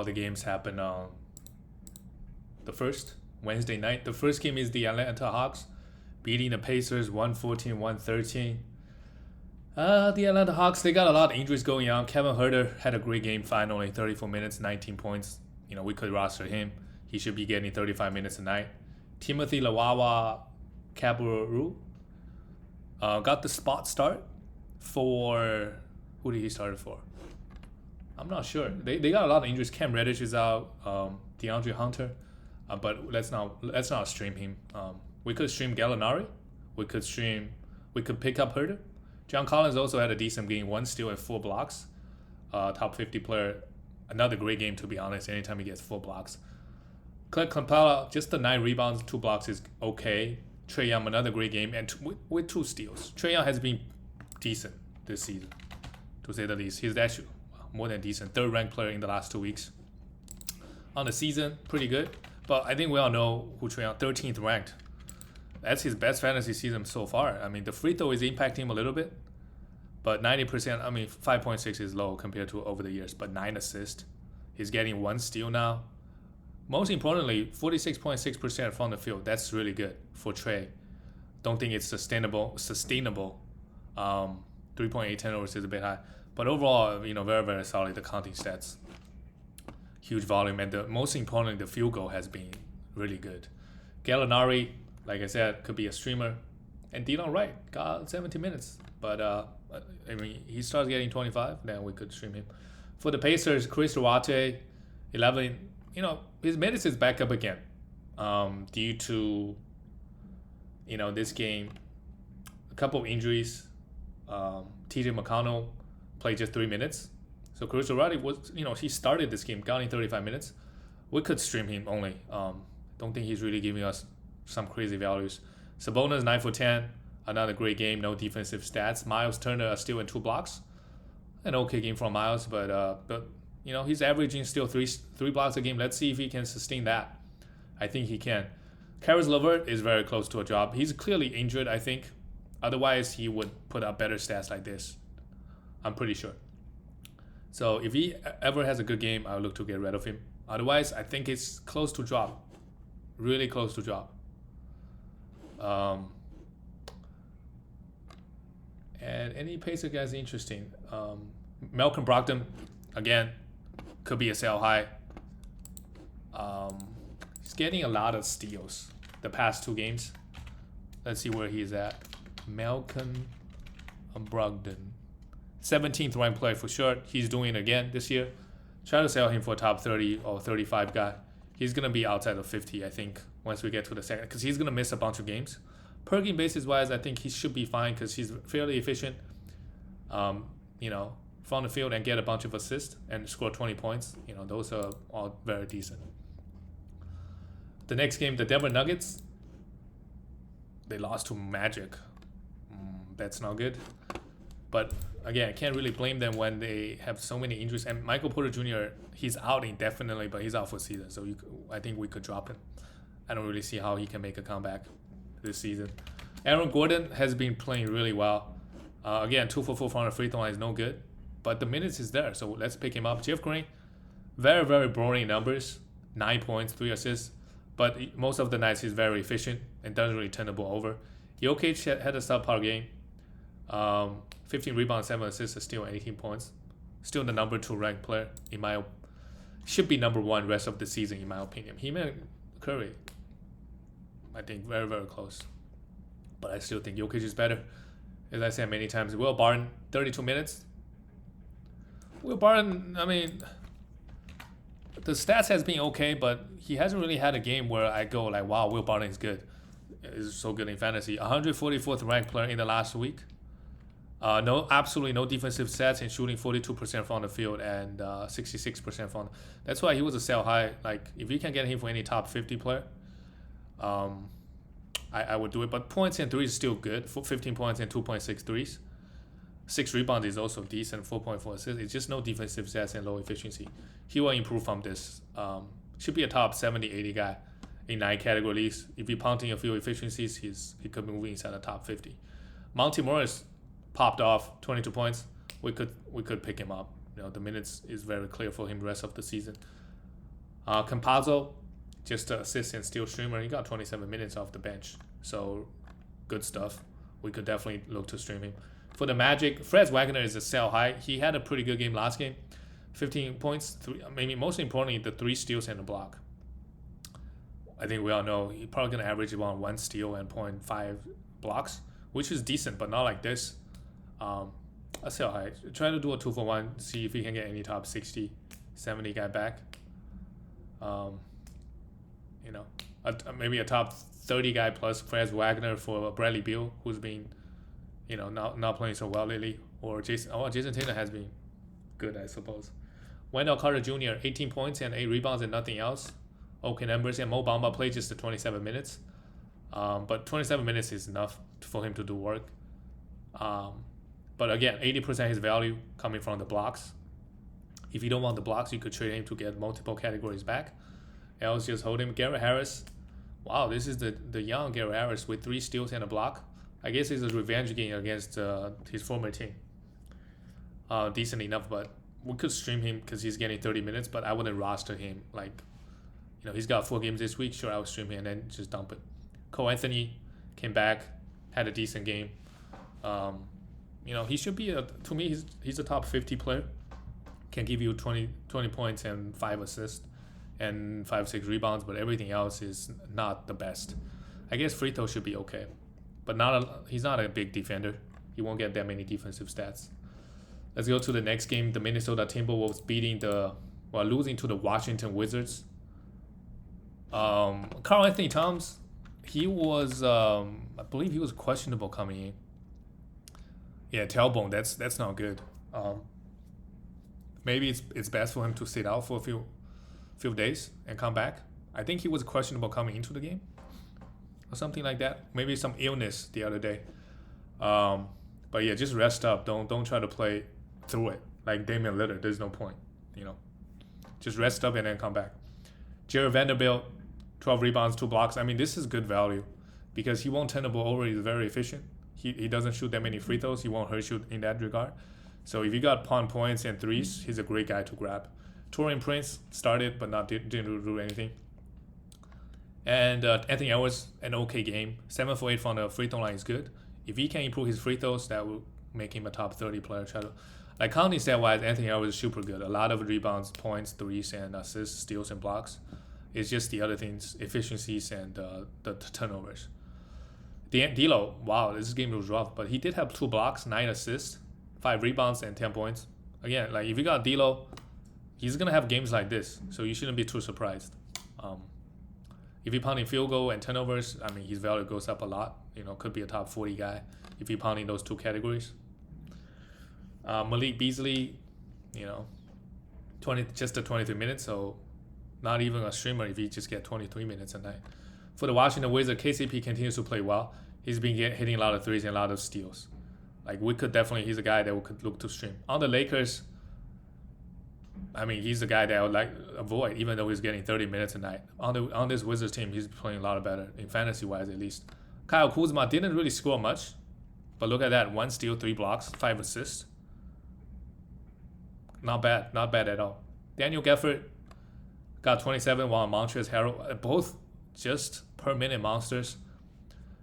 All the games happen on the first Wednesday night. The first game is the Atlanta Hawks beating the Pacers 114-113. The Atlanta Hawks, they got a lot of injuries going on. Kevin Huerter had a great game finally, 34 minutes, 19 points. We could roster him. He should be getting 35 minutes a night. Timothy Lawawa Kaboru got the spot start for... Who did he start it for? I'm not sure. They got a lot of injuries. Cam Reddish is out. DeAndre Hunter. But let's not stream him. We could stream Gallinari. We could pick up Huerter. John Collins also had a decent game, 1 steal and 4 blocks. Top 50 player. Another great game, to be honest. Anytime he gets 4 blocks. Clint Capella, just the 9 rebounds, 2 blocks is okay. Trey Young, another great game, and with 2 steals. Trey Young has been decent this season, to say the least. He's actually more than decent. 3rd ranked player in the last 2 weeks. On the season, pretty good. But I think we all know who Trey Young, 13th ranked. That's his best fantasy season so far. I mean, the free throw is impacting him a little bit. But 90%, 5.6 is low compared to over the years. But 9 assists. He's getting 1 steal now. Most importantly, 46.6% from the field. That's really good for Trey. Don't think it's sustainable. 3.8 turnovers is a bit high. But overall, very, very solid, the counting stats. Huge volume. And most importantly, the field goal has been really good. Gallinari, like I said, could be a streamer. And Dylan Wright got 70 minutes. But, he starts getting 25, then we could stream him. For the Pacers, Chris Duarte, 11. His minutes is back up again. Due to, this game, a couple of injuries. TJ McConnell played just 3 minutes. So Chris Duarte was, he started this game, got in 35 minutes. We could stream him only. Don't think he's really giving us some crazy values. Sabonis 9 for 10, another great game, no defensive stats. Miles Turner a steal and 2 blocks. An okay game from Miles, but he's averaging still three blocks a game. Let's see if he can sustain that. I think he can. Karis LeVert is very close to a drop. He's clearly injured, I think. Otherwise, he would put up better stats like this. I'm pretty sure. So if he ever has a good game, I'll look to get rid of him. Otherwise, I think it's close to drop. Really close to drop. And any Pacer guys interesting? Malcolm Brogdon, again, could be a sell high. He's getting a lot of steals the past 2 games. Let's see where he's at. Malcolm Brogdon, 17th ranked player for sure. He's doing it again this year. Try to sell him for a top 30 or 35 guy. He's going to be outside of 50, I think, once we get to the second, because he's going to miss a bunch of games. Per game basis wise, I think he should be fine because he's fairly efficient, from the field and get a bunch of assists and score 20 points. Those are all very decent. The next game, the Denver Nuggets, they lost to Magic. That's not good. But again, I can't really blame them when they have so many injuries. And Michael Porter Jr., he's out indefinitely, but he's out for season. So I think we could drop him. I don't really see how he can make a comeback this season. Aaron Gordon has been playing really well. Again, 2 for 4 from the free throw line is no good. But the minutes is there, so let's pick him up. Jeff Green, very, very boring numbers. 9 points, 3 assists. But most of the nights he's very efficient and doesn't really turn the ball over. Jokic had a subpar game. 15 rebounds, 7 assists, a steal, 18 points. Still the number 2 ranked player should be number 1 rest of the season in my opinion. Him and Curry, I think very, very close. But I still think Jokic is better. As I said many times, Will Barton, 32 minutes. Will Barton, the stats has been okay, but he hasn't really had a game where I go like, wow, Will Barton is good. Is so good in fantasy. 144th ranked player in the last week. Absolutely no defensive stats and shooting 42% from the field and 66% from. That's why he was a sell high. Like if you can get him for any top 50 player, I would do it. But points and threes is still good. 15 points and 2.6 threes. 6 rebounds is also decent. 4.4 assists. It's just no defensive stats and low efficiency. He will improve from this. Should be a top 70, 80 guy in 9 categories. If you're punting a few efficiencies, he could be moving inside the top 50. Monty Morris popped off 22 points. We could pick him up. The minutes is very clear for him the rest of the season. Campazzo, just an assist and steal streamer. He got 27 minutes off the bench. So good stuff. We could definitely look to stream him. For the Magic, Fred Wagner is a sell high. He had a pretty good game last game. 15 points, maybe most importantly, the 3 steals and a block. I think we all know he's probably going to average around 1 steal and 0.5 blocks, which is decent, but not like this. I sell high. Try to do a 2-for-1, see if we can get any top 60, 70 guy back. Maybe a top 30 guy plus Fred Wagner for Bradley Beal, who's been, not playing so well lately. Or Jae'Sean Tate has been good, I suppose. Wendell Carter Jr., 18 points and 8 rebounds and nothing else. Okay numbers. And Mo Bamba played just the 27 minutes. But 27 minutes is enough for him to do work. But again, 80% his value coming from the blocks. If you don't want the blocks, you could trade him to get multiple categories back. Else just hold him. Garrett Harris. Wow, this is the young Garrett Harris with 3 steals and a block. I guess it's a revenge game against his former team. Decent enough, but we could stream him because he's getting 30 minutes, but I wouldn't roster him. He's got 4 games this week. Sure, I would stream him and then just dump it. Cole Anthony came back, had a decent game. He should be, to me, he's a top 50 player. Can give you 20 points and 5 assists and 5-6 rebounds, but everything else is not the best. I guess free throw should be okay, but he's not a big defender. He won't get that many defensive stats. Let's go to the next game. The Minnesota Timberwolves losing to the Washington Wizards. Karl Anthony Towns, he was, I believe he was questionable coming in. Yeah, tailbone. That's not good. Maybe it's best for him to sit out for a few days and come back. I think he was questionable coming into the game or something like that. Maybe some illness the other day. But yeah, just rest up. Don't try to play through it like Damian Lillard. There's no point. Just rest up and then come back. Jared Vanderbilt, 12 rebounds, 2 blocks. I mean, this is good value because he won't turn the ball over. He's very efficient. He doesn't shoot that many free throws. He won't hurt you in that regard. So if you got points and threes, he's a great guy to grab. Taurean Prince started but didn't do anything. And Anthony Edwards, an okay game. 7 for 8 from the free throw line is good. If he can improve his free throws, that will make him a top 30 player. Counting stat-wise, Anthony Edwards is super good. A lot of rebounds, points, threes, and assists, steals, and blocks. It's just the other things, efficiencies, and the turnovers. D'Lo, wow, this game was rough, but he did have 2 blocks, 9 assists, 5 rebounds, and 10 points. Again, if you got D'Lo, he's going to have games like this, so you shouldn't be too surprised. If you're pounding field goal and turnovers, I mean, his value goes up a lot. Could be a top 40 guy if you're pounding those 2 categories. Malik Beasley, just the 23 minutes, so not even a streamer if you just get 23 minutes a night. For the Washington Wizards, KCP continues to play well. He's been hitting a lot of threes and a lot of steals. He's a guy that we could look to stream. On the Lakers, I mean, he's the guy that I would avoid, even though he's getting 30 minutes a night. On this Wizards team, he's playing a lot better, in fantasy-wise at least. Kyle Kuzma didn't really score much, but look at that. 1 steal, 3 blocks, 5 assists. Not bad at all. Daniel Gafford got 27, while Montrezl Harrell, both just per-minute monsters.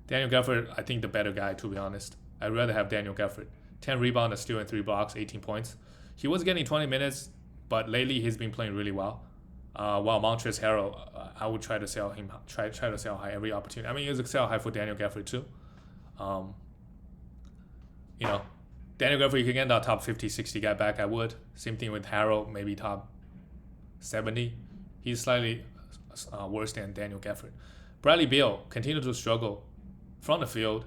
Daniel Gafford, I think the better guy, to be honest. I'd rather have Daniel Gafford. 10 rebounds, a steal, and 3 blocks, 18 points. He was getting 20 minutes, but lately he's been playing really well. While Montrezl Harrell, I would try to sell him, try to sell high every opportunity. I mean, it's a sell high for Daniel Gafford too. Daniel Gafford, you can get that top 50, 60 guy back, I would. Same thing with Harrell, maybe top 70. He's slightly worse than Daniel Gafford. Bradley Beal continued to struggle from the field.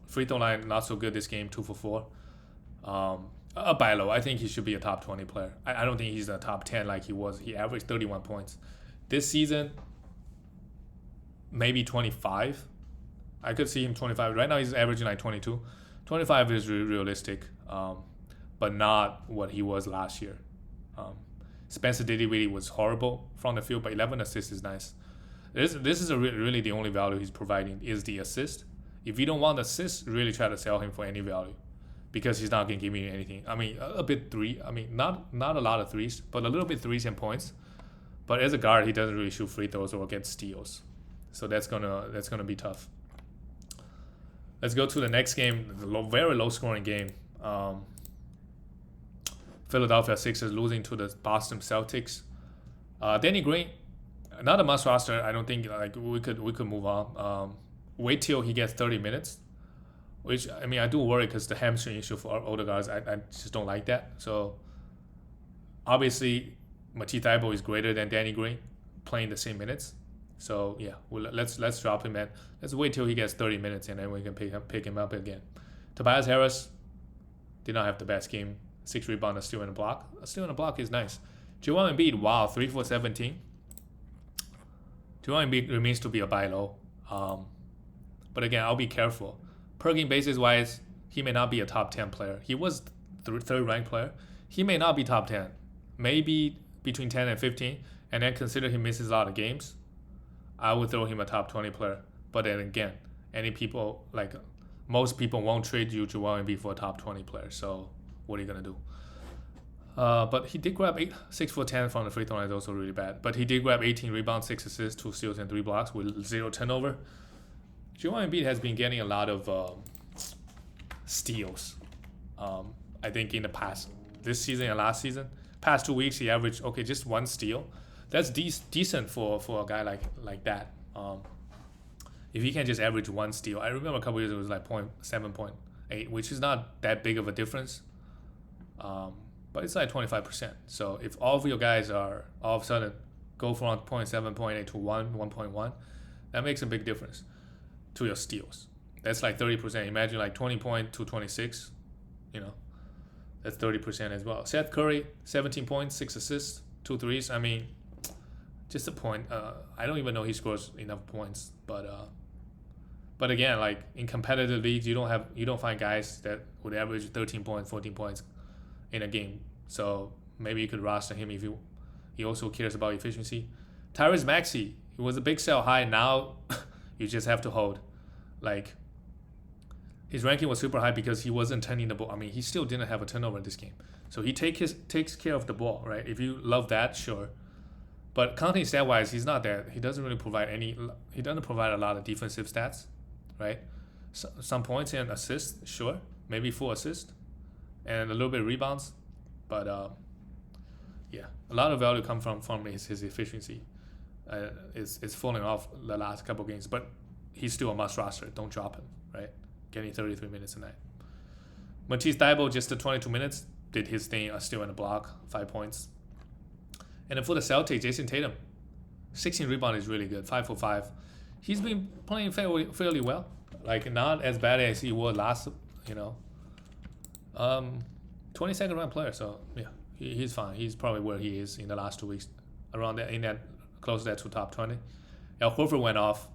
Free throw line, not so good this game, 2 for 4. By low, I think he should be a top 20 player. I don't think he's a top 10 like he was. He averaged 31 points. This season, maybe 25. I could see him 25. Right now he's averaging 22. 25 is realistic, but not what he was last year. Spencer Dinwiddie was horrible from the field, but 11 assists is nice. This is really the only value he's providing is the assist. If you don't want assists, really try to sell him for any value because he's not going to give you anything. I mean, a bit not a lot of threes, but a little bit threes and points. But as a guard, he doesn't really shoot free throws or get steals, so that's gonna be tough. Let's go to the next game, the very low scoring game. Philadelphia Sixers losing to the Boston Celtics. Danny Green, not a must roster. I don't think like we could move on. Wait till he gets 30 minutes, which I mean I do worry because the hamstring issue for our older guys. I just don't like that. So obviously, Matisse Thybulle is greater than Danny Green, playing the same minutes. So yeah, let's drop him and let's wait till he gets 30 minutes and then we can pick him up again. Tobias Harris did not have the best game. 6 rebounds, steal and a block. A steal and a block is nice. Joel Embiid, wow, 3 for 17. Joel Embiid remains to be a buy low. But again, I'll be careful. Per game basis wise, he may not be a top 10 player. He was third ranked player. He may not be top 10. Maybe between 10 and 15. And then consider he misses a lot of games. I would throw him a top 20 player. But then again, most people won't trade you Joel Embiid for a top 20 player. So what are you gonna do? But he did grab 6 for 10 from the free throw line is also really bad. But he did grab 18 rebounds, 6 assists, 2 steals, and 3 blocks with 0 turnover. Joel Embiid has been getting a lot of steals. I think in the past, this season and last season, past 2 weeks he averaged just 1 steal. That's decent for a guy like that. If he can just average 1 steal, I remember a couple years ago it was like 0.7, 0.8, which is not that big of a difference. But it's like 25%. So if all of your guys are all of a sudden go from 0.7, 0.8 to 1.1, that makes a big difference to your steals. That's like 30%. Imagine like 20 points to 26, that's 30% as well. Seth Curry, 17 points, 6 assists, 2 threes. I mean, just a point. I don't even know he scores enough points, but again, like in competitive leagues, you don't find guys that would average 13 points, 14 points in a game. So maybe you could roster him if he also cares about efficiency. Tyrese Maxey, he was a big sell high. Now you just have to hold. Like his ranking was super high because he wasn't turning the ball. I mean, he still didn't have a turnover in this game. So he takes care of the ball, right? If you love that, sure. But counting stat wise, he's not that. He doesn't really provide he doesn't provide a lot of defensive stats, right? Some points and assists, sure. Maybe 4 assists and a little bit of rebounds. But yeah, a lot of value comes from his efficiency. It's falling off the last couple of games, but he's still a must roster. Don't drop him, right? Getting 33 minutes a night. Matisse Thybulle, just the 22 minutes, did his thing, a steal and a block, 5 points. And then for the Celtics, Jae'Sean Tatum, 16 rebounds is really good, 5 for 5. He's been playing fairly well, like not as bad as he was last, 22nd ranked player. So yeah, he's fine. He's probably where he is in the last 2 weeks, around that, in that close to that to top 20. Al Horford went off,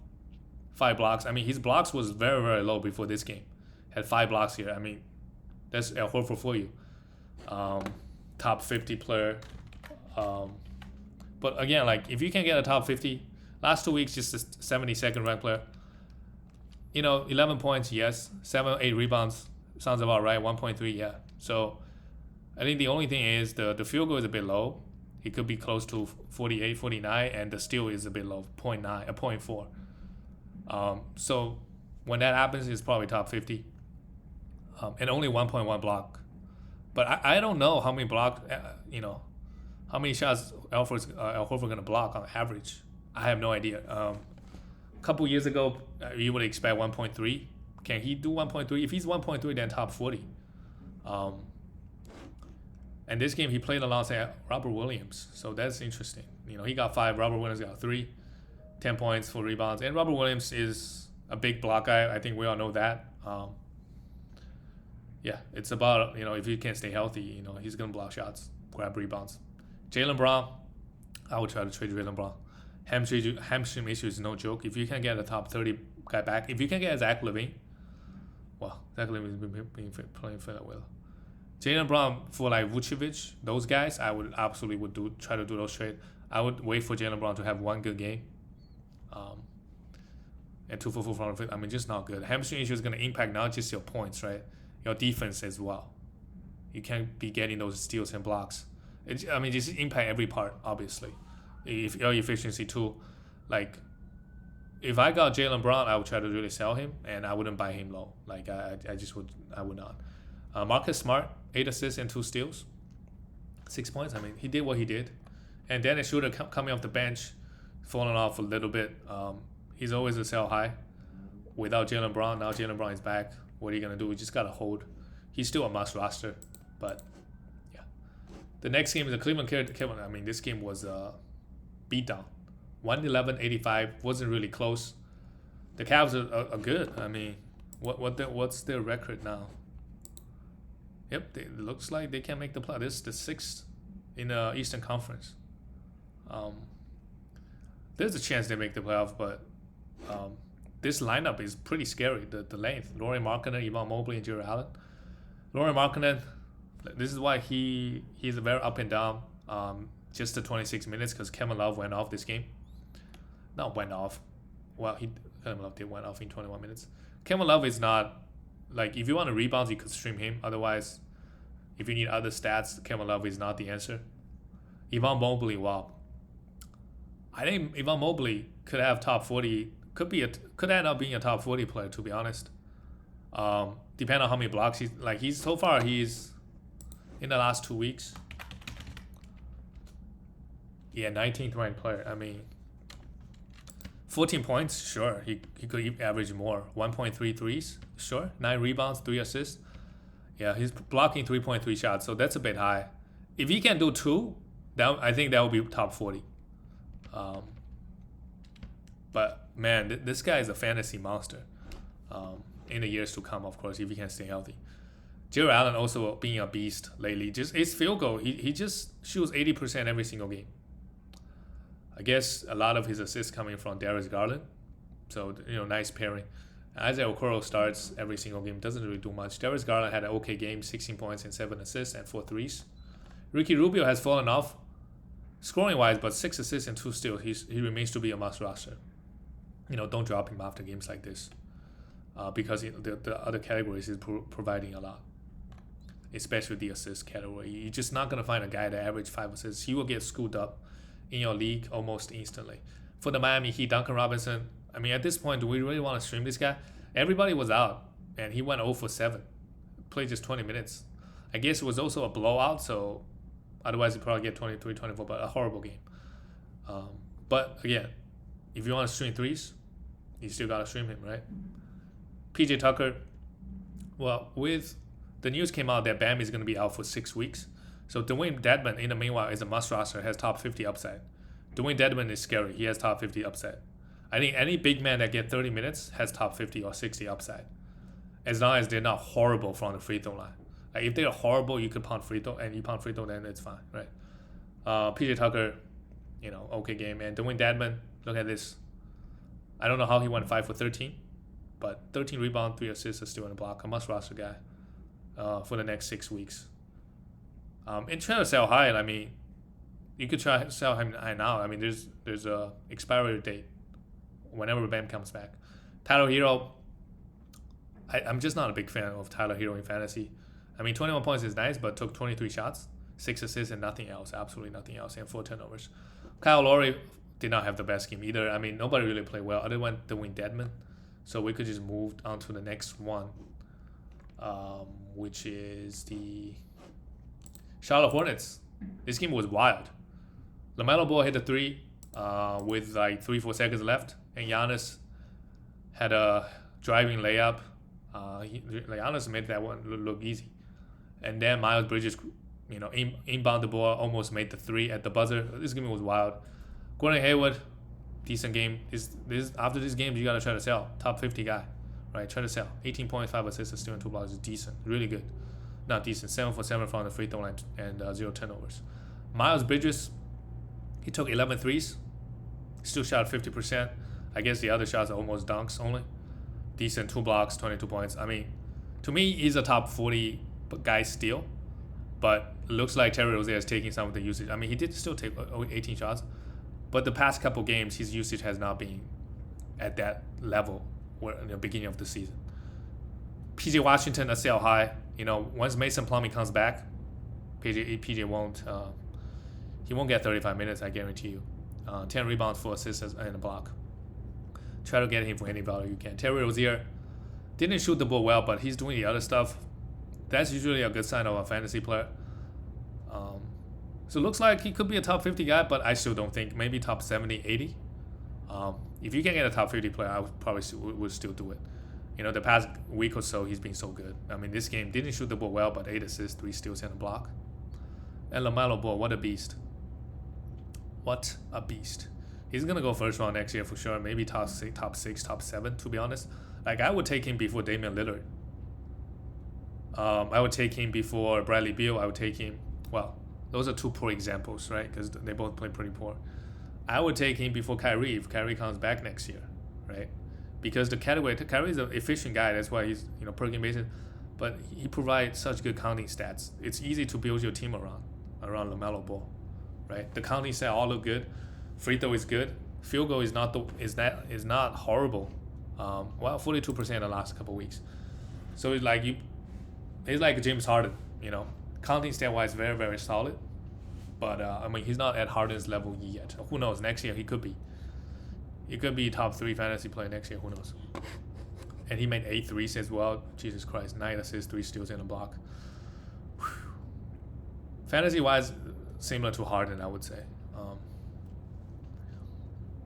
5 blocks. I mean, his blocks was very, very low before this game. Had 5 blocks here. I mean, that's Al Horford for you. Top 50 player. But again, like if you can get a top 50, last 2 weeks just a 72nd ranked player. 11 points, yes. 7, 8 rebounds, sounds about right. 1.3, yeah. So I think the only thing is the field goal is a bit low. He could be close to 48, 49, and the steal is a bit low, 0.4. So when that happens, it's probably top 50. And only 1.1 block. But I don't know how many how many shots Al Horford going to block on average. I have no idea. A couple years ago, you would expect 1.3. Can he do 1.3? If he's 1.3, then top 40. And this game, he played alongside Robert Williams. So that's interesting. He got 5. Robert Williams got 3. 10 points for rebounds. And Robert Williams is a big block guy. I think we all know that. Yeah, it's about, if he can stay healthy, he's going to block shots, grab rebounds. Jaylen Brown, I would try to trade Jaylen Brown. Hamstring issue is no joke. If you can get a top 30 guy back, if you can get Zach LaVine, well, Zach LaVine has been playing fairly well. Jaylen Brown for like Vucevic, those guys, I would absolutely try to do those trades. I would wait for Jaylen Brown to have 1 good game. And 2 for 4 from the field. I mean, just not good. Hamstring issue is going to impact not just your points, right? Your defense as well. You can't be getting those steals and blocks. Just impact every part, obviously. If your efficiency too, like if I got Jaylen Brown, I would try to really sell him, and I wouldn't buy him low. Like I just would, I would not. Marcus Smart, 8 assists and 2 steals, 6 points. I mean, he did what he did, and Dennis Schroeder coming off the bench, falling off a little bit. He's always a sell high. Without Jaylen Brown, now Jaylen Brown is back. What are you gonna do? We just gotta hold. He's still a must roster, but yeah. The next game is the Cleveland Cavaliers. I mean, this game was beat down. 111-85, wasn't really close. The Cavs are good. I mean, what's their record now? Yep, it looks like they can make the play. This is the 6th in the Eastern Conference. There's a chance they make the playoff, but this lineup is pretty scary. The length: Lauri Markkanen, Evan Mobley, and Jared Allen. Lauri Markkanen, this is why he's very up and down. Just the 26 minutes because Kevin Love went off this game. Not went off. Well, Kevin Love did went off in 21 minutes. Kevin Love is not, like, if you want to rebound, you could stream him. Otherwise, if you need other stats, Kevin Love is not the answer. Evan Mobley, wow. I think Evan Mobley could have top 40. Could end up being a top 40 player, to be honest. Depending on how many blocks he's so far he's in the last 2 weeks. Yeah, 19th ranked player. I mean, 14 points, sure. He could average more. 1.3 threes, sure. 9 rebounds, 3 assists. Yeah, he's blocking 3.3 shots, so that's a bit high. If he can do 2, I think that would be top 40. But man, this guy is a fantasy monster. In the years to come, of course, if he can stay healthy. Jared Allen also being a beast lately. Just his field goal, he just shoots 80% every single game. I guess a lot of his assists coming from Darius Garland. So, nice pairing. Isaiah Okoro starts every single game. Doesn't really do much. Darius Garland had an okay game. 16 points and 7 assists and 4 threes. Ricky Rubio has fallen off scoring-wise, but 6 assists and 2 steals. He remains to be a must roster. Don't drop him after games like this. Because the other categories is providing a lot. Especially the assist category. You're just not going to find a guy that average 5 assists. He will get screwed up in your league almost instantly. For the Miami Heat, Duncan Robinson, I mean, at this point, do we really want to stream this guy? Everybody was out, and he went 0 for 7. Played just 20 minutes. I guess it was also a blowout, so otherwise he'd probably get 23, 24, but a horrible game. But again, if you want to stream threes, you still got to stream him, right? PJ Tucker, well, with the news came out that Bam is going to be out for 6 weeks. So Dwayne Dedmon, in the meanwhile, is a must roster, has top 50 upside. Dwayne Dedmon is scary. He has top 50 upside. I think any big man that get 30 minutes has top 50 or 60 upside. As long as they're not horrible from the free throw line. Like if they're horrible, you could pound free throw, and you pound free throw, then it's fine, right? PJ Tucker, okay game. And Dwayne Dedmon, look at this. I don't know how he went 5 for 13, but 13 rebounds, 3 assists, still in the block. A must roster guy for the next 6 weeks. And trying to sell high, I mean, you could try to sell him high now. I mean, there's a expiry date whenever Bam comes back. Tyler Hero, I'm just not a big fan of Tyler Hero in fantasy. I mean, 21 points is nice, but took 23 shots, 6 assists, and nothing else, absolutely nothing else, and 4 turnovers. Kyle Lowry did not have the best game either. I mean, nobody really played well other than Dwayne Dedmon. So we could just move on to the next one, which is the Charlotte Hornets. This game was wild. LaMelo Ball hit a 3 with like 3-4 seconds left, and Giannis had a driving layup. Giannis made that one look easy. And then Miles Bridges, inbound the ball, almost made the 3 at the buzzer. This game was wild. Gordon Hayward, decent game. After this game, you gotta try to sell. Top 50 guy, right? Try to sell. 18.5 assists, stealing 2 blocks is decent, really good. Not decent. 7 for 7 from the free throw line and 0 turnovers. Miles Bridges, he took 11 threes, still shot 50%. I guess the other shots are almost dunks only. Decent 2 blocks, 22 points. I mean, to me, he's a top 40 guy still, but it looks like Terry Rozier is taking some of the usage. I mean, he did still take 18 shots, but the past couple games, his usage has not been at that level where in the beginning of the season. PJ Washington, a sell high. Once Mason Plumlee comes back, PJ won't. He won't get 35 minutes, I guarantee you. 10 rebounds, 4 assists, and a block. Try to get him for any value you can. Terry Rozier didn't shoot the ball well, but he's doing the other stuff. That's usually a good sign of a fantasy player. So it looks like he could be a top 50 guy, but I still don't think. Maybe top 70, 80. If you can get a top 50 player, I would probably would still do it. You know, the past week or so, he's been so good. I mean, this game didn't shoot the ball well, but 8 assists, 3 steals, and a block. And LaMelo Ball, what a beast. What a beast. He's going to go first round next year for sure. Maybe top 6, top 7, to be honest. Like, I would take him before Damian Lillard. I would take him before Bradley Beal. I would take him, well, those are 2 poor examples, right? Because they both play pretty poor. I would take him before Kyrie if Kyrie comes back next year, right? Because Kyrie's an efficient guy. That's why he's, per game basis. But he provides such good counting stats. It's easy to build your team around LaMelo Ball, right? The counting stats all look good. Free throw is good. Field goal is not horrible. 42% in the last couple of weeks. So it's like James Harden, counting stat wise, very, very solid. But he's not at Harden's level yet. Who knows? Next year he could be. He could be top 3 fantasy player next year. Who knows? And he made 8 threes as well. Jesus Christ, 9 assists, 3 steals, and a block. Fantasy wise, similar to Harden, I would say.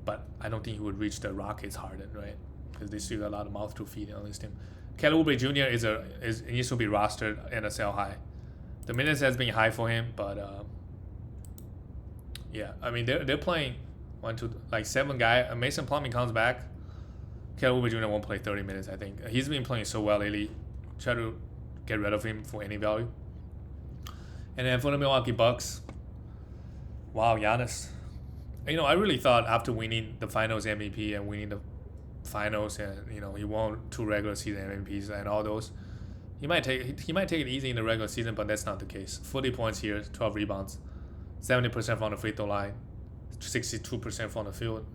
But I don't think he would reach the Rockets Harden, right? Because they still got a lot of mouth to feed on this team. Kelly Oubre Jr. needs to be rostered and a sell high. The minutes has been high for him, but they're playing 7 guy. Mason Plumlee comes back. Kelly Oubre Jr. won't play 30 minutes, I think. He's been playing so well lately. Try to get rid of him for any value. And then for the Milwaukee Bucks, wow, Giannis. I really thought after winning the Finals MVP and winning the Finals, and he won 2 regular season MVPs and all those, he might take it easy in the regular season, but that's not the case. 40 points here, 12 rebounds, 70% from the free throw line, 62% from the field.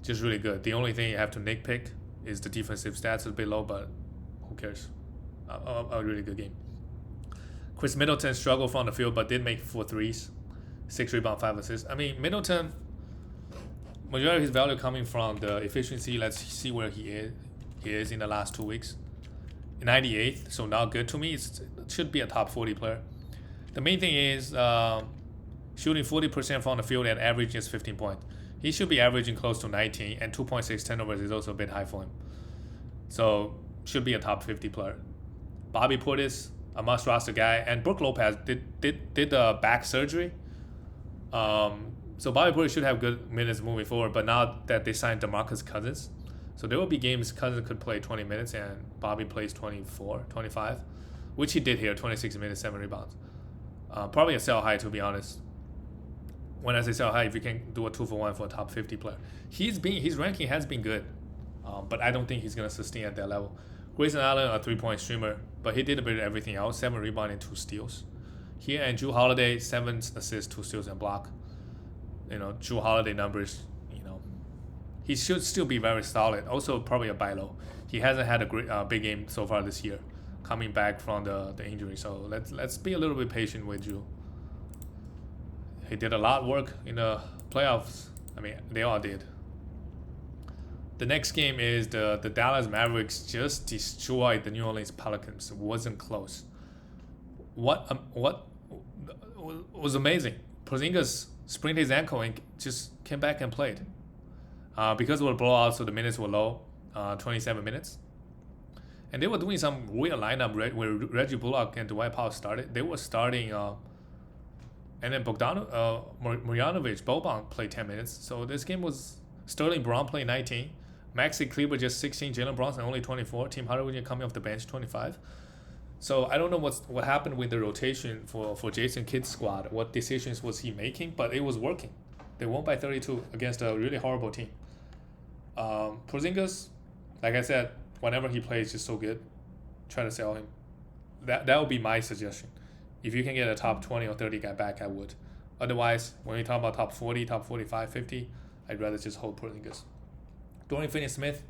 Just really good. The only thing you have to nitpick is the defensive stats a bit low, but who cares? A really good game. Chris Middleton struggled from the field, but did make 4 threes, 6 rebounds, 5 assists. Middleton, majority of his value coming from the efficiency. Let's see where he is in the last 2 weeks. 98th, so not good. To me, it should be a top 40 player. The main thing is shooting 40% from the field and average just 15 points. He should be averaging close to 19, and 2.6 turnovers is also a bit high for him. So should be a top 50 player. Bobby Portis, a must roster guy, and Brook Lopez did the back surgery. So Bobby Portis should have good minutes moving forward, but now that they signed DeMarcus Cousins, so there will be games Cousins could play 20 minutes and Bobby plays 24, 25, which he did here, 26 minutes, 7 rebounds. Probably a sell high, to be honest. When I say sell high, if you can do a 2-for-1 for a top 50 player. His ranking has been good, but I don't think he's going to sustain at that level. Grayson Allen, a 3-point streamer, but he did a bit of everything else, 7 rebounds and 2 steals. Here and Jrue Holiday, 7 assists, 2 steals, and block. Jrue Holiday numbers, he should still be very solid. Also, probably a buy low. He hasn't had a great big game so far this year, coming back from the injury. So let's be a little bit patient with Jrue. He did a lot of work in the playoffs. They all did. The next game is the Dallas Mavericks just destroyed the New Orleans Pelicans. It wasn't close. What was amazing. Porzingis sprained his ankle and just came back and played. Because it was a blowout, so the minutes were low, 27 minutes. And they were doing some weird lineup where Reggie Bullock and Dwight Powell started. They were starting, and then Marjanovic, Boban played 10 minutes. So this game was Sterling Brown playing 19, Maxi Kleber just 16, Jalen Brunson only 24, Tim Hardaway coming off the bench 25. So I don't know what happened with the rotation for Jason Kidd's squad. What decisions was he making? But it was working. They won by 32 against a really horrible team. Porzingis, like I said, whenever he plays, just so good. Try to sell him. That would be my suggestion. If you can get a top 20 or 30 guy back, I would. Otherwise, when we talk about top 40, top 45, 50, I'd rather just hold Porzingis. Dorian Finney-Smith,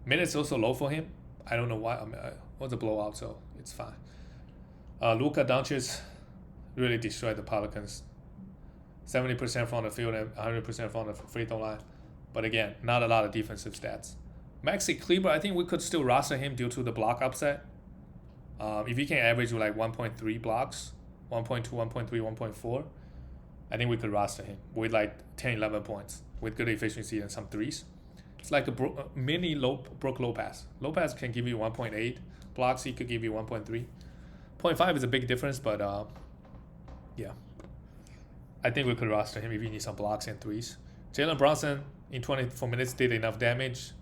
minutes also low for him. I don't know why. It was a blowout, so it's fine. Luka Doncic really destroyed the Pelicans. 70% from the field and 100% from the free throw line. But again, not a lot of defensive stats. Maxi Kleber, I think we could still roster him due to the block upset. If he can average like 1.3 blocks, 1.2, 1.3, 1.4, I think we could roster him with like 10, 11 points with good efficiency and some threes. It's like a mini Brook Lopez. Lopez can give you 1.8 blocks. He could give you 1.3. 0.5 is a big difference, but yeah. I think we could roster him if you need some blocks and threes. Jalen Brunson in 24 minutes did enough damage.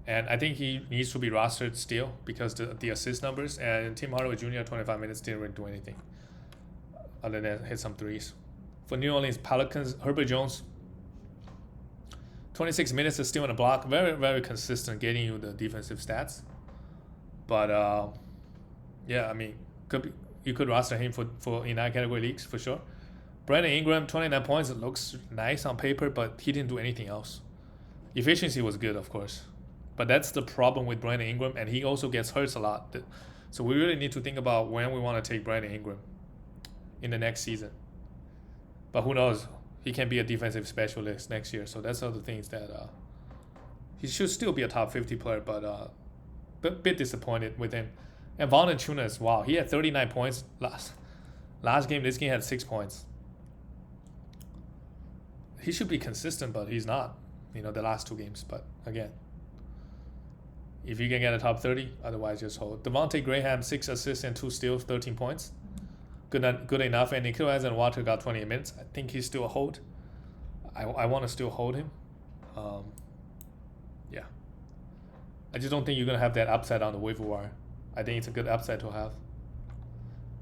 And I think he needs to be rostered still because the assist numbers. And Tim Hardaway Jr. 25 minutes didn't really do anything other than hit some threes. For New Orleans Pelicans, Herbert Jones, 26 minutes is still on the block. Very, very consistent getting you the defensive stats. But, yeah, I mean, you could roster him for in that category leagues for sure. Brandon Ingram, 29 points. It looks nice on paper, but he didn't do anything else. Efficiency was good, of course. But that's the problem with Brandon Ingram, and he also gets hurt a lot. So we really need to think about when we want to take Brandon Ingram in the next season. But who knows? He can be a defensive specialist next year. So that's other things that he should still be a top 50 player, but a bit disappointed with him. And Valanciunas, wow, he had 39 points last game. This game had 6 points. He should be consistent, but he's not. The last 2 games. But again, if you can get a top 30, otherwise just hold. Devontae Graham, 6 assists and 2 steals, 13 points. Good enough. And Nikhil Walker got 20 minutes. I think he's still a hold. I want to still hold him. Yeah. I just don't think you're going to have that upside on the waiver wire. I think it's a good upside to have.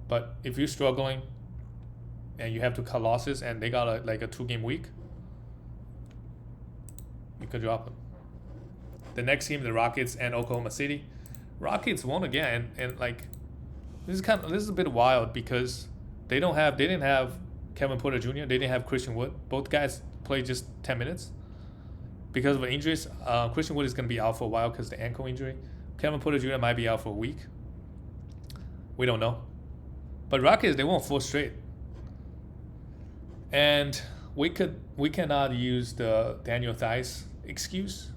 But if you're struggling and you have to cut losses and they got a 2-game week, you could drop them. The next game, the Rockets and Oklahoma City. Rockets won again, and this is a bit wild because they didn't have Kevin Porter Jr. They didn't have Christian Wood. Both guys played just 10 minutes because of injuries. Christian Wood is going to be out for a while because of the ankle injury. Kevin Porter Jr. might be out for a week. We don't know. But Rockets, they won 4 straight, and we cannot use the Daniel Theis excuse.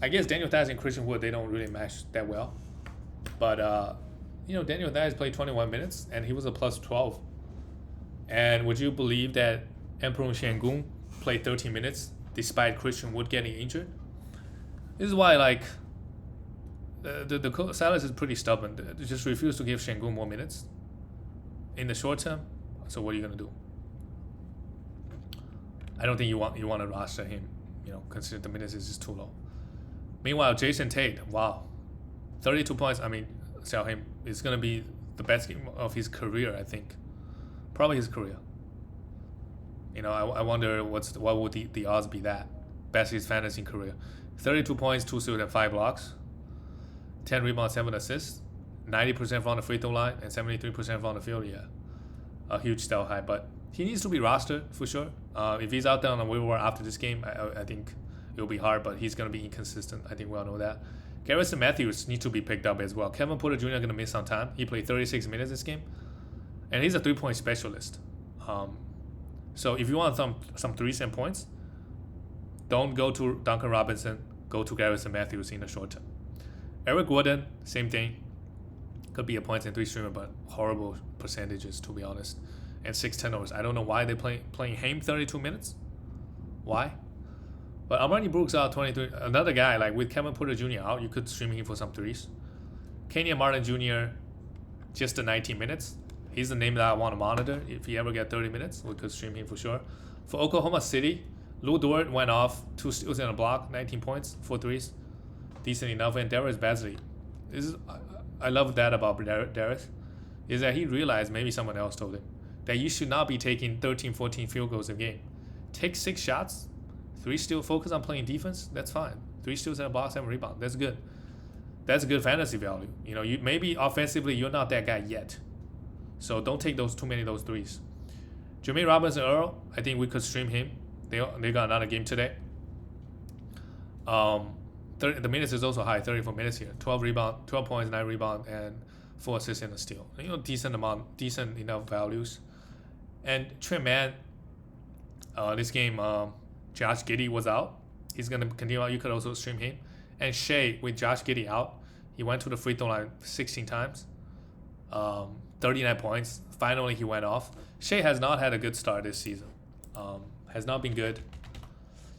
I guess Daniel Theis and Christian Wood, they don't really match that well. But, Daniel Theis played 21 minutes, and he was a plus 12. And would you believe that Emperor Şengün played 13 minutes despite Christian Wood getting injured? This is why, the Silas is pretty stubborn. They just refuse to give Şengün more minutes in the short term. So what are you going to do? I don't think you want to roster him, consider the minutes is just too low. Meanwhile, Jae'Sean Tate, wow, 32 points. I mean, sell him. It's going to be the best game of his career, I think. Probably his career. I wonder what would the odds be that. Best his fantasy career. 32 points, 2 steals, and 5 blocks. 10 rebounds, 7 assists. 90% from the free throw line and 73% from the field. Yeah, a huge style high. But he needs to be rostered for sure. If he's out there on the waiver wire after this game, I think it'll be hard, but he's going to be inconsistent. I think we all know that. Garrison Matthews needs to be picked up as well. Kevin Porter Jr. going to miss some time. He played 36 minutes this game, and he's a 3-point specialist. So if you want some 3s and points, don't go to Duncan Robinson. Go to Garrison Matthews in the short term. Eric Gordon, same thing. Could be a points and 3 streamer, but horrible percentages, to be honest. And 6 turnovers. I don't know why they're playing him 32 minutes. Why? But Armani Brooks out 23. Another guy, with Kevin Porter Jr. out, you could stream him for some 3s. Kenyon Martin Jr., just the 19 minutes. He's the name that I want to monitor. If he ever get 30 minutes, we could stream him for sure. For Oklahoma City, Lou Dort went off, 2 steals and a block, 19 points, 4 threes. Decent enough. And Darius Bazley. I love that about Darius, is that he realized, maybe someone else told him, that you should not be taking 13, 14 field goals a game. Take 6 shots, 3 steals, focus on playing defense, that's fine. 3 steals and a block, 7 rebound, that's good. That's good fantasy value. You maybe offensively you're not that guy yet. So don't take too many of those 3s. Jermaine Robinson Earl, I think we could stream him. They got another game today. The minutes is also high, 34 minutes here. 12 points, 9 rebound, and 4 assists and a steal. Decent enough values. And Trey Mann, This game, Josh Giddey was out. He's gonna continue out. You could also stream him. And Shea, with Josh Giddey out, he went to the free throw line 16 times, 39 points. Finally, he went off. Shea has not had a good start this season. Has not been good.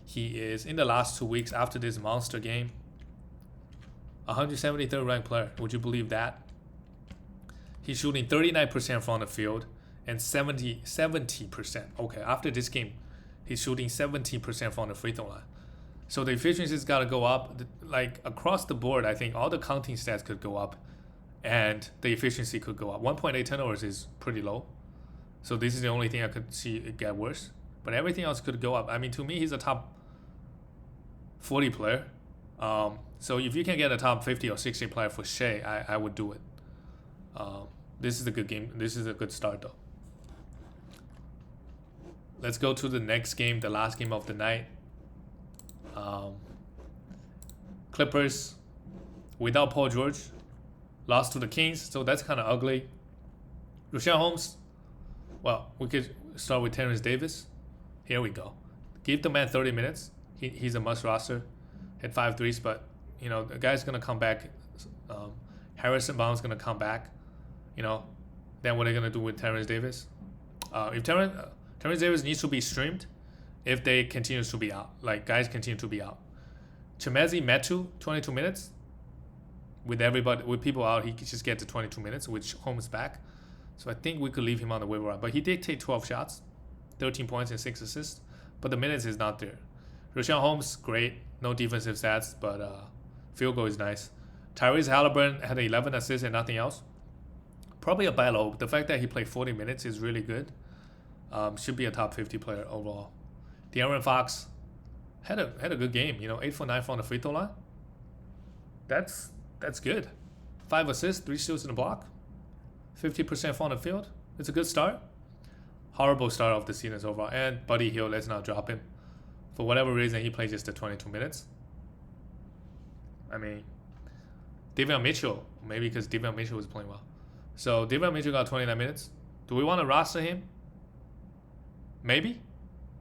He is, in the last 2 weeks after this monster game, 173rd ranked player. Would you believe that? He's shooting 39% from the field and 70%. Okay, after this game, he's shooting 70% from the free throw line. So the efficiency's got to go up. Like across the board, I think all the counting stats could go up and the efficiency could go up. 1.8 turnovers is pretty low. So this is the only thing I could see it get worse. But everything else could go up. I mean, to me, he's a top 40 player. So if you can get a top 50 or 60 player for Shea, I would do it. This is a good game. This is a good start, though. Let's go to the next game, the last game of the night. Clippers, without Paul George, lost to the Kings, so that's kind of ugly. Jae'Sean Holmes, well, we could start with Terrence Davis. Here we go. Give the man 30 minutes. He's a must roster. Hit 5 threes, but you know the guy's gonna come back. Harrison Barnes gonna come back. You know, then what are they gonna do with Terrence Davis? If Terrence Davis needs to be streamed, if they continue to be out, like guys continue to be out. Chimezie Metu, 22 minutes. With people out, he could just get to 22 minutes, which Holmes back. So I think we could leave him on the waiver wire. But he did take 12 shots, 13 points and 6 assists. But the minutes is not there. Jae'Sean Holmes, great. No defensive stats, but field goal is nice. Tyrese Halliburton had 11 assists and nothing else. Probably a buy low. The fact that he played 40 minutes is really good. Should be a top 50 player overall. De'Aaron Fox had a good game. You know, 8 for 9 from the free throw line. That's good. 5 assists, 3 steals in the block. 50% from the field. It's a good start. Horrible start of the season so far. And Buddy Hield, let's not drop him. For whatever reason, he played just the 22 minutes. I mean, Davion Mitchell, maybe because Davion Mitchell was playing well. So Davion Mitchell got 29 minutes. Do we want to roster him? Maybe.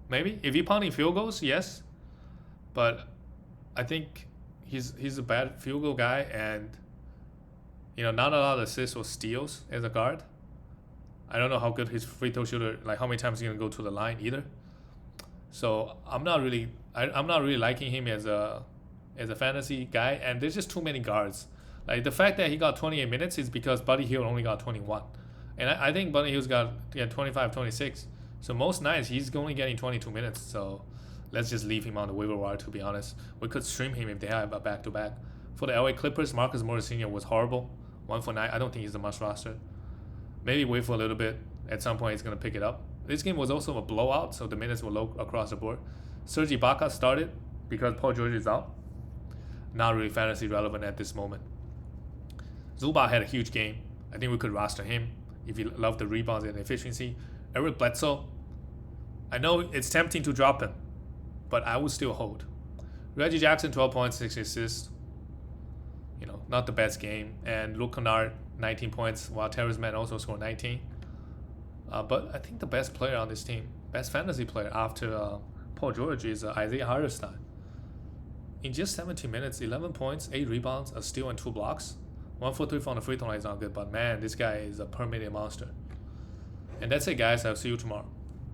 If he pounding field goals, yes. But I think he's a bad field goal guy, and you know, not a lot of assists or steals as a guard. I don't know how good his free throw shooter, like how many times he's gonna go to the line either. So I'm not really liking him as a fantasy guy, and there's just too many guards. Like the fact that he got 28 minutes is because Buddy Hield only got 21, and I think Buddy Hield's got 25, 26. So most nights he's only getting 22 minutes. So let's just leave him on the waiver wire. To be honest, we could stream him if they have a back-to-back. For the LA Clippers, Marcus Morris Sr. was horrible. 1 for 9. I don't think he's a must roster. Maybe wait for a little bit. At some point, he's gonna pick it up. This game was also a blowout, so the minutes were low across the board. Serge Ibaka started because Paul George is out. Not really fantasy relevant at this moment. Zubac had a huge game. I think we could roster him if you love the rebounds and efficiency. Eric Bledsoe, I know it's tempting to drop him, but I would still hold. Reggie Jackson, 12 points, 6 assists. You know, not the best game. And Luke Kennard, 19 points, while Terrence Mann also scored 19. But I think the best player on this team, best fantasy player after Paul George is Isaiah Hartenstein. In just 17 minutes, 11 points, 8 rebounds, a steal, and 2 blocks. 1 for 3 from the free throw line is not good, but man, this guy is a per-minute monster. And that's it, guys. I'll see you tomorrow.